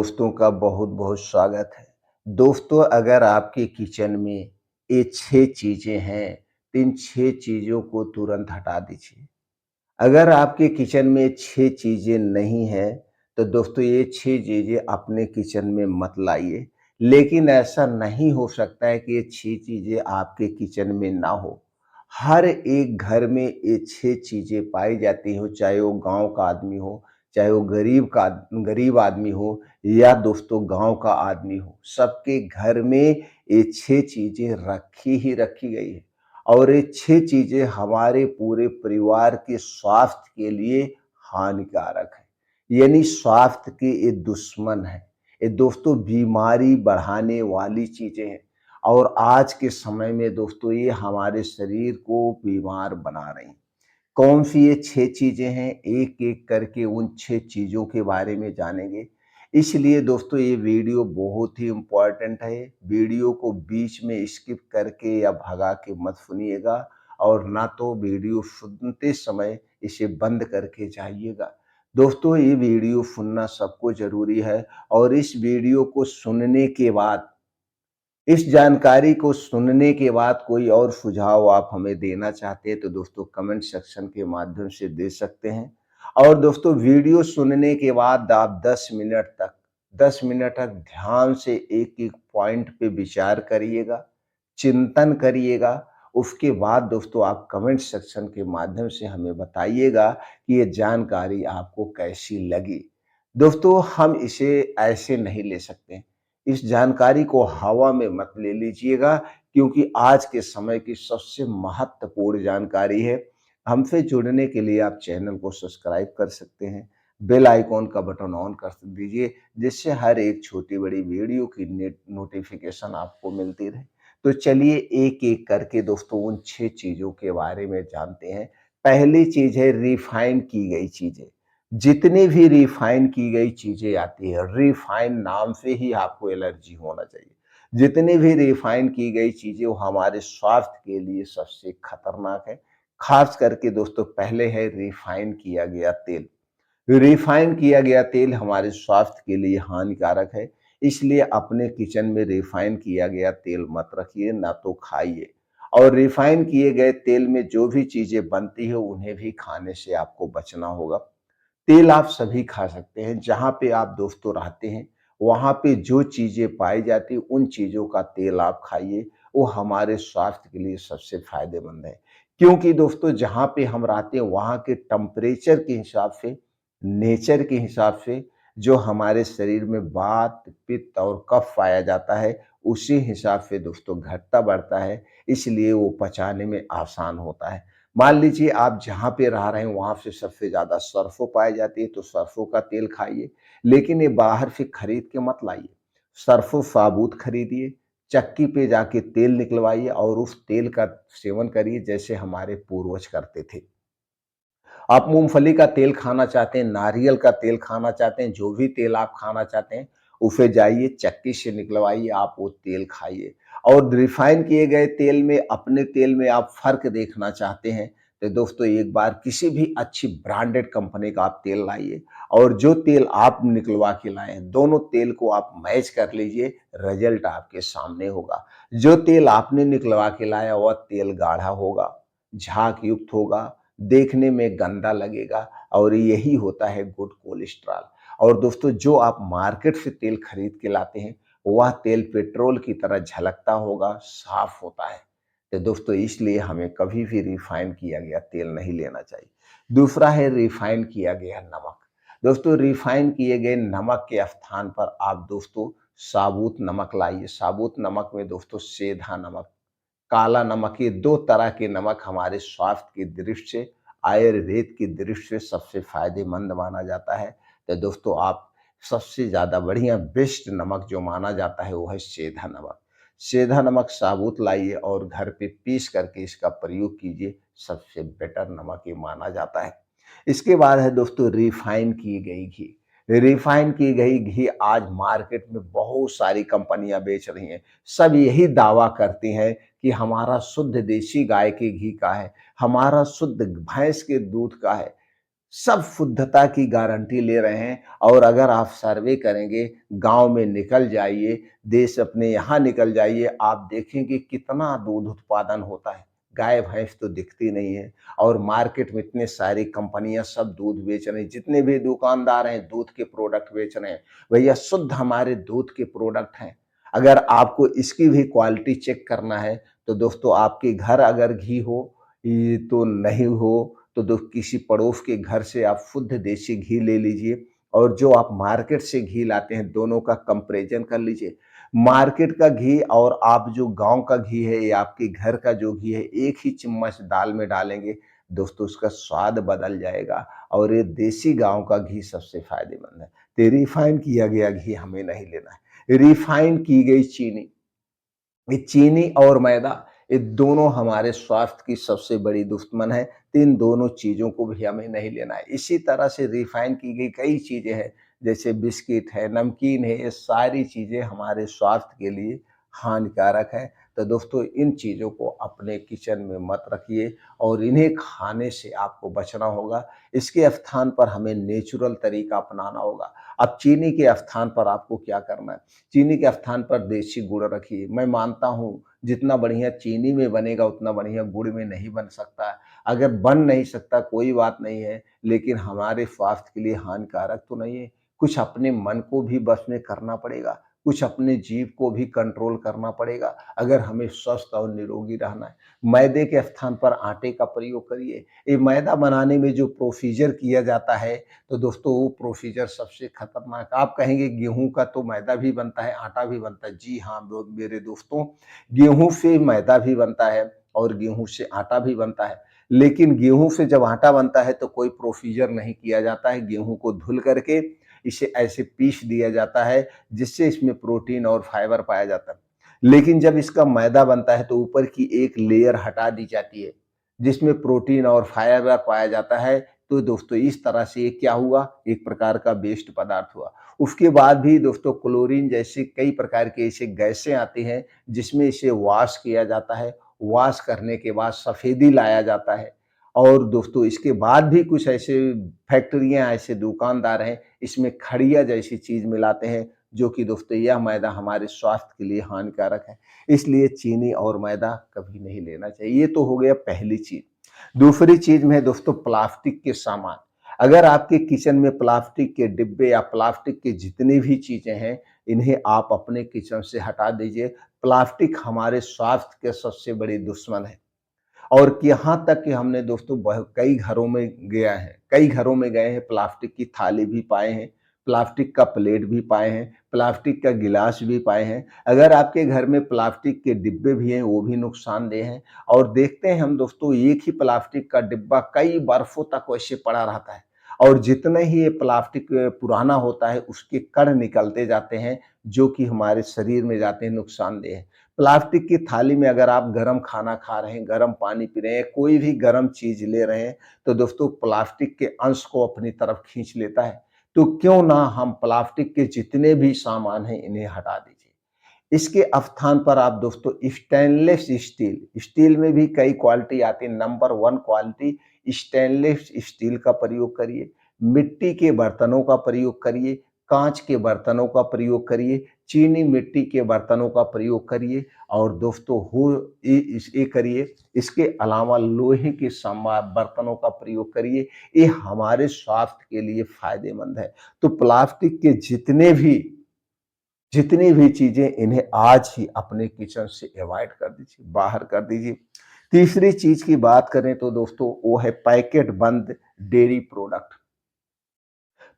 दोस्तों का बहुत-बहुत स्वागत है। दोस्तों, अगर आपके किचन में ये 6 चीज़ें हैं, तो इन 6 चीज़ों को तुरंत हटा दीजिए। अगर आपके किचन में 6 चीज़ें नहीं हैं, तो दोस्तों ये 6 चीज़ें अपने किचन में मत लाइए। लेकिन ऐसा नहीं हो सकता है कि ये 6 चीज़ें आपके किचन में ना हो। हर एक घर में ये 6 चीज़ें पाई जाती हो, चाहे वो गाँव का आदमी हो, चाहे वो गरीब आदमी हो या दोस्तों गाँव का आदमी हो। सबके घर में ये 6 चीज़ें रखी ही रखी गई है। और ये 6 चीज़ें हमारे पूरे परिवार के स्वास्थ्य के लिए हानिकारक है। यानी स्वास्थ्य के ये दुश्मन हैं। ये दोस्तों बीमारी बढ़ाने वाली चीज़ें हैं और आज के समय में दोस्तों ये हमारे शरीर को बीमार बना रही हैं। कौन-सी ये 6 चीज़ें हैं, एक-एक करके उन 6 चीज़ों के बारे में जानेंगे। इसलिए दोस्तों ये वीडियो बहुत ही इम्पोर्टेंट है। वीडियो को बीच में स्किप करके या भगा के मत सुनिएगा और ना तो वीडियो सुनते समय इसे बंद करके जाइएगा। दोस्तों ये वीडियो सुनना सबको ज़रूरी है और इस वीडियो को सुनने के बाद इस जानकारी को सुनने के बाद कोई और सुझाव आप हमें देना चाहते हैं तो दोस्तों कमेंट सेक्शन के माध्यम से दे सकते हैं। और दोस्तों वीडियो सुनने के बाद आप 10 मिनट तक ध्यान से एक-एक पॉइंट पे विचार करिएगा, चिंतन करिएगा। उसके बाद दोस्तों आप कमेंट सेक्शन के माध्यम से हमें बताइएगा कि ये जानकारी आपको कैसी लगी। दोस्तों हम इसे ऐसे नहीं ले सकते। इस जानकारी को हवा में मत ले लीजिएगा क्योंकि आज के समय की सबसे महत्वपूर्ण जानकारी है। हमसे जुड़ने के लिए आप चैनल को सब्सक्राइब कर सकते हैं, बेल आइकॉन का बटन ऑन कर दीजिए जिससे हर एक छोटी-बड़ी वीडियो की नेट नोटिफ़िकेशन आपको मिलती रहे। तो चलिए एक-एक करके दोस्तों उन 6 चीज़ों के बारे में जानते हैं। पहली चीज़ है रिफाइन की गई चीज़ें। जितनी भी रिफाइन की गई चीज़ें आती है, रिफाइन नाम से ही आपको एलर्जी होना चाहिए। जितनी भी रिफाइन की गई चीज़ें वो हमारे स्वास्थ्य के लिए सबसे खतरनाक है। ख़ास करके दोस्तों पहले है रिफाइन किया गया तेल। रिफाइन किया गया तेल हमारे स्वास्थ्य के लिए हानिकारक है, इसलिए अपने किचन में रिफाइन किया गया तेल मत रखिए, ना तो खाइए। और रिफाइन किए गए तेल में जो भी चीज़ें बनती हैं, उन्हें भी खाने से आपको बचना होगा। तेल आप सभी खा सकते हैं, जहाँ पे आप दोस्तों रहते हैं, वहाँ पे जो चीज़ें पाई जाती हैं, उन चीज़ों का तेल आप खाइए, वो हमारे स्वास्थ्य के लिए सबसे फ़ायदेमंद है। क्योंकि दोस्तों जहाँ पे हम रहते हैं, वहाँ के टेम्परेचर के हिसाब से, नेचर के हिसाब से जो हमारे शरीर में वात, पित्त और कफ पाया जाता है, उसी हिसाब से दोस्तों घटता-बढ़ता है, इसलिए वो पचाने में आसान होता है। मान लीजिए आप जहाँ पे रह रहे हैं वहाँ से सबसे ज़्यादा सरसों पाई जाती है तो सरसों का तेल खाइए, लेकिन ये बाहर से खरीद के मत लाइए। सरसों साबूत खरीदिए, चक्की पे जाके तेल निकलवाइए और उस तेल का सेवन करिए जैसे हमारे पूर्वज करते थे। आप मूँगफली का तेल खाना चाहते हैं, नारियल का तेल खाना चाहते हैं, जो भी तेल आप खाना चाहते हैं, उसे जाइए चक्की से निकलवाइए, आप वो तेल खाइए। और रिफ़ाइन किए गए तेल में अपने तेल में आप फ़र्क देखना चाहते हैं, तो दोस्तों एक बार किसी भी अच्छी ब्रांडेड कंपनी का आप तेल लाइए और जो तेल आप निकलवा के लाए हैं, दोनों तेल को आप मैच कर लीजिए, रिज़ल्ट आपके सामने होगा। जो तेल आपने निकलवा के लाया वह तेल गाढ़ा होगा, झाग युक्त होगा, देखने में गंदा लगेगा और यही होता है गुड कोलेस्ट्रॉल। और दोस्तों जो आप मार्केट से तेल खरीद के लाते हैं, वह तेल पेट्रोल की तरह झलकता होगा, साफ होता है। तो दोस्तों इसलिए हमें कभी भी रिफाइन किया गया तेल नहीं लेना चाहिए। दूसरा है रिफाइन किया गया नमक। दोस्तों रिफाइन किए गए नमक के स्थान पर आप दोस्तों साबुत नमक लाइए। साबुत नमक में दोस्तों सेंधा नमक, काला नमक, ये 2 तरह के नमक हमारे स्वास्थ्य की दृष्टि से, आयुर्वेद की दृष्टि से सबसे फ़ायदेमंद माना जाता है। तो दोस्तों आप सबसे ज़्यादा बढ़िया बेस्ट नमक जो माना जाता है वो है सेंधा नमक। सेंधा नमक साबुत लाइए और घर पे पीस करके इसका प्रयोग कीजिए, सबसे बेटर नमक ये माना जाता है। इसके बाद है दोस्तों रिफाइन की गई घी। रिफाइन की गई घी आज मार्केट में बहुत सारी कंपनियाँ बेच रही हैं। सब यही दावा करती हैं कि हमारा शुद्ध देसी गाय के घी का है, हमारा शुद्ध भैंस के दूध का है। सब शुद्धता की गारंटी ले रहे हैं और अगर आप सर्वे करेंगे, गाँव में निकल जाइए, देश अपने यहाँ निकल जाइए, आप देखेंगे कितना दूध उत्पादन होता है। गाय-भैंस तो दिखती नहीं है और मार्केट में इतने सारी कंपनियाँ सब दूध बेच रही हैं, जितने भी दुकानदार हैं दूध के प्रोडक्ट बेच रहे हैं, भैया शुद्ध हमारे दूध के प्रोडक्ट हैं। अगर आपको इसकी भी क्वालिटी चेक करना है, तो दोस्तों आपके घर अगर घी हो, ये तो नहीं हो तो किसी पड़ोस के घर से आप शुद्ध देसी घी ले लीजिए और जो आप मार्केट से घी लाते हैं दोनों का कंपैरिजन कर लीजिए। मार्केट का घी और आप जो गाँव का घी है या आपके घर का जो घी है, एक ही चम्मच दाल में डालेंगे, दोस्तों उसका स्वाद बदल जाएगा और ये देसी गाँव का घी सबसे फ़ायदेमंद है। तो रिफाइन किया गया घी हमें नहीं लेना है। रिफाइन की गई चीनी, ये चीनी और मैदा, ये दोनों हमारे स्वास्थ्य की सबसे बड़ी दुश्मन है, तो इन दोनों चीज़ों को भी हमें नहीं लेना है। इसी तरह से रिफ़ाइन की गई कई चीज़ें हैं, जैसे बिस्किट है, नमकीन है, ये सारी चीज़ें हमारे स्वास्थ्य के लिए हानिकारक हैं। तो दोस्तों इन चीज़ों को अपने किचन में मत रखिए और इन्हें खाने से आपको बचना होगा। इसके स्थान पर हमें नेचुरल तरीका अपनाना होगा। अब चीनी के स्थान पर आपको क्या करना है? चीनी के स्थान पर देसी गुड़ रखिए। मैं मानता हूँ जितना बढ़िया चीनी में बनेगा उतना बढ़िया गुड़ में नहीं बन सकता है। अगर बन नहीं सकता कोई बात नहीं है, लेकिन हमारे स्वास्थ्य के लिए हानिकारक तो नहीं है। कुछ अपने मन को भी बस में करना पड़ेगा, कुछ अपने जीभ को भी कंट्रोल करना पड़ेगा, अगर हमें स्वस्थ और निरोगी रहना है। मैदे के स्थान पर आटे का प्रयोग करिए। ये मैदा बनाने में जो प्रोसीजर किया जाता है, तो दोस्तों वो प्रोसीजर सबसे खतरनाक। आप कहेंगे गेहूँ का तो मैदा भी बनता है, आटा भी बनता है। जी हाँ, मेरे दोस्तों, गेहूँ से मैदा भी बनता है और गेहूँ से आटा भी बनता है। लेकिन गेहूँ से जब आटा बनता है तो कोई प्रोसीजर नहीं किया जाता है। गेहूँ को धुल करके इसे ऐसे पीस दिया जाता है जिससे इसमें प्रोटीन और फाइबर पाया जाता है। लेकिन जब इसका मैदा बनता है तो ऊपर की एक लेयर हटा दी जाती है, जिसमें प्रोटीन और फाइबर पाया जाता है। तो दोस्तों इस तरह से ये क्या हुआ, एक प्रकार का वेस्ट पदार्थ हुआ। उसके बाद भी दोस्तों क्लोरीन जैसे कई प्रकार के ऐसे गैसें आती हैं जिसमें इसे वॉश किया जाता है। वॉश करने के बाद सफेदी लाया जाता है और दोस्तों इसके बाद भी कुछ ऐसे फैक्ट्रियाँ, ऐसे दुकानदार हैं, इसमें खड़िया जैसी चीज़ मिलाते हैं, जो कि दोस्तों यह मैदा हमारे स्वास्थ्य के लिए हानिकारक है। इसलिए चीनी और मैदा कभी नहीं लेना चाहिए। ये तो हो गया पहली चीज़। दूसरी चीज़ में है दोस्तों प्लास्टिक के सामान। अगर आपके किचन में प्लास्टिक के डिब्बे या प्लास्टिक की जितनी भी चीज़ें हैं, इन्हें आप अपने किचन से हटा दीजिए। प्लास्टिक हमारे स्वास्थ्य के सबसे बड़ी दुश्मन है। और कि यहाँ तक कि हमने दोस्तों कई घरों में गया है, कई घरों में गए हैं, प्लास्टिक की थाली भी पाए हैं, प्लास्टिक का प्लेट भी पाए हैं, प्लास्टिक का गिलास भी पाए हैं। अगर आपके घर में प्लास्टिक के डिब्बे भी हैं, वो भी नुकसानदेह हैं और देखते हैं हम दोस्तों एक ही प्लास्टिक का डिब्बा कई बरसों तक वैसे पड़ा रहता है और जितने ही ये प्लास्टिक पुराना होता है, उसके कण निकलते जाते हैं, जो कि हमारे शरीर में जाते हैं, नुकसानदेह है। प्लास्टिक की थाली में अगर आप गरम खाना खा रहे हैं, गरम पानी पी रहे हैं, कोई भी गरम चीज़ ले रहे हैं, तो दोस्तों प्लास्टिक के अंश को अपनी तरफ खींच लेता है। तो क्यों ना हम प्लास्टिक के जितने भी सामान हैं, इन्हें हटा दीजिए। इसके स्थान पर आप दोस्तों स्टेनलेस स्टील, स्टील में भी कई क्वालिटी आती है, नंबर 1 क्वालिटी स्टेनलेस स्टील का प्रयोग करिए, मिट्टी के बर्तनों का प्रयोग करिए, काँच के बर्तनों का प्रयोग करिए, चीनी मिट्टी के बर्तनों का प्रयोग करिए और दोस्तों हो ये करिए। इसके अलावा लोहे के बर्तनों का प्रयोग करिए, ये हमारे स्वास्थ्य के लिए फ़ायदेमंद है। तो प्लास्टिक के जितनी भी चीज़ें इन्हें आज ही अपने किचन से अवॉइड कर दीजिए, बाहर कर दीजिए। तीसरी चीज़ की बात करें तो दोस्तों वो है पैकेट बंद डेयरी प्रोडक्ट।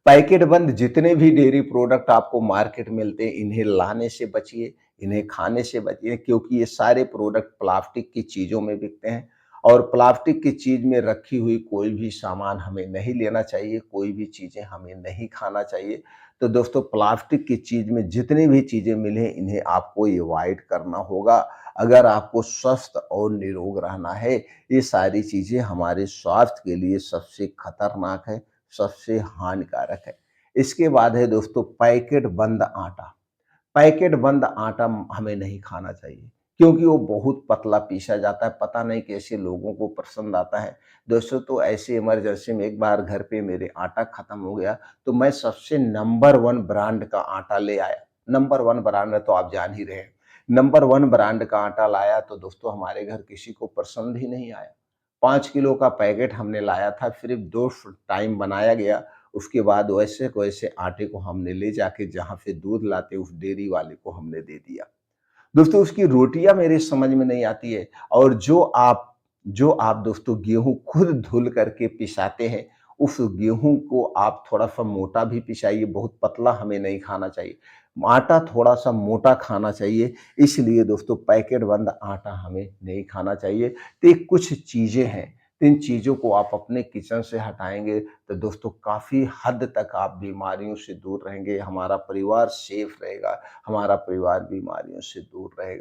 पैकेट बंद जितने भी डेयरी प्रोडक्ट आपको मार्केट में मिलते हैं, इन्हें लाने से बचिए, इन्हें खाने से बचिए क्योंकि ये सारे प्रोडक्ट प्लास्टिक की चीज़ों में बिकते हैं और प्लास्टिक की चीज़ में रखी हुई कोई भी सामान हमें नहीं लेना चाहिए, कोई भी चीज़ें हमें नहीं खाना चाहिए। तो दोस्तों प्लास्टिक की चीज़ में जितनी भी चीज़ें मिलें, इन्हें आपको अवॉइड करना होगा। अगर आपको स्वस्थ और निरोग रहना है, ये सारी चीज़ें हमारे स्वास्थ्य के लिए सबसे खतरनाक है, सबसे हानिकारक है। इसके बाद है दोस्तों पैकेट बंद आटा। पैकेट बंद आटा हमें नहीं खाना चाहिए। क्योंकि वो बहुत पतला पीसा जाता है, पता नहीं कैसे लोगों को पसंद आता है। दोस्तों तो ऐसे इमरजेंसी में एक बार घर पे मेरे आटा खत्म हो गया, तो मैं सबसे नंबर 1 ब्रांड का आटा ले आया। नंबर 1 ब्रांड है तो आप जान ही रहे हैं। नंबर 1 ब्रांड का आटा लाया तो दोस्तों हमारे घर किसी को पसंद ही नहीं आया। 5 किलो का पैकेट हमने लाया था, सिर्फ़ 2 टाइम बनाया गया, उसके बाद वैसे को वैसे आटे को हमने ले जाके जहाँ से दूध लाते उस डेयरी वाले को हमने दे दिया। दोस्तों उसकी रोटियाँ मेरे समझ में नहीं आती है और जो आप दोस्तों गेहूँ खुद धुल करके पिसाते हैं, उस गेहूँ को आप थोड़ा-सा मोटा भी पिसाइए, बहुत पतला हमें नहीं खाना चाहिए। आटा थोड़ा-सा मोटा खाना चाहिए, इसलिए दोस्तों पैकेट बंद आटा हमें नहीं खाना चाहिए। तो ये कुछ चीज़ें हैं, इन चीज़ों को आप अपने किचन से हटाएँगे तो दोस्तों काफ़ी हद तक आप बीमारियों से दूर रहेंगे, हमारा परिवार सेफ रहेगा, हमारा परिवार बीमारियों से दूर रहेगा।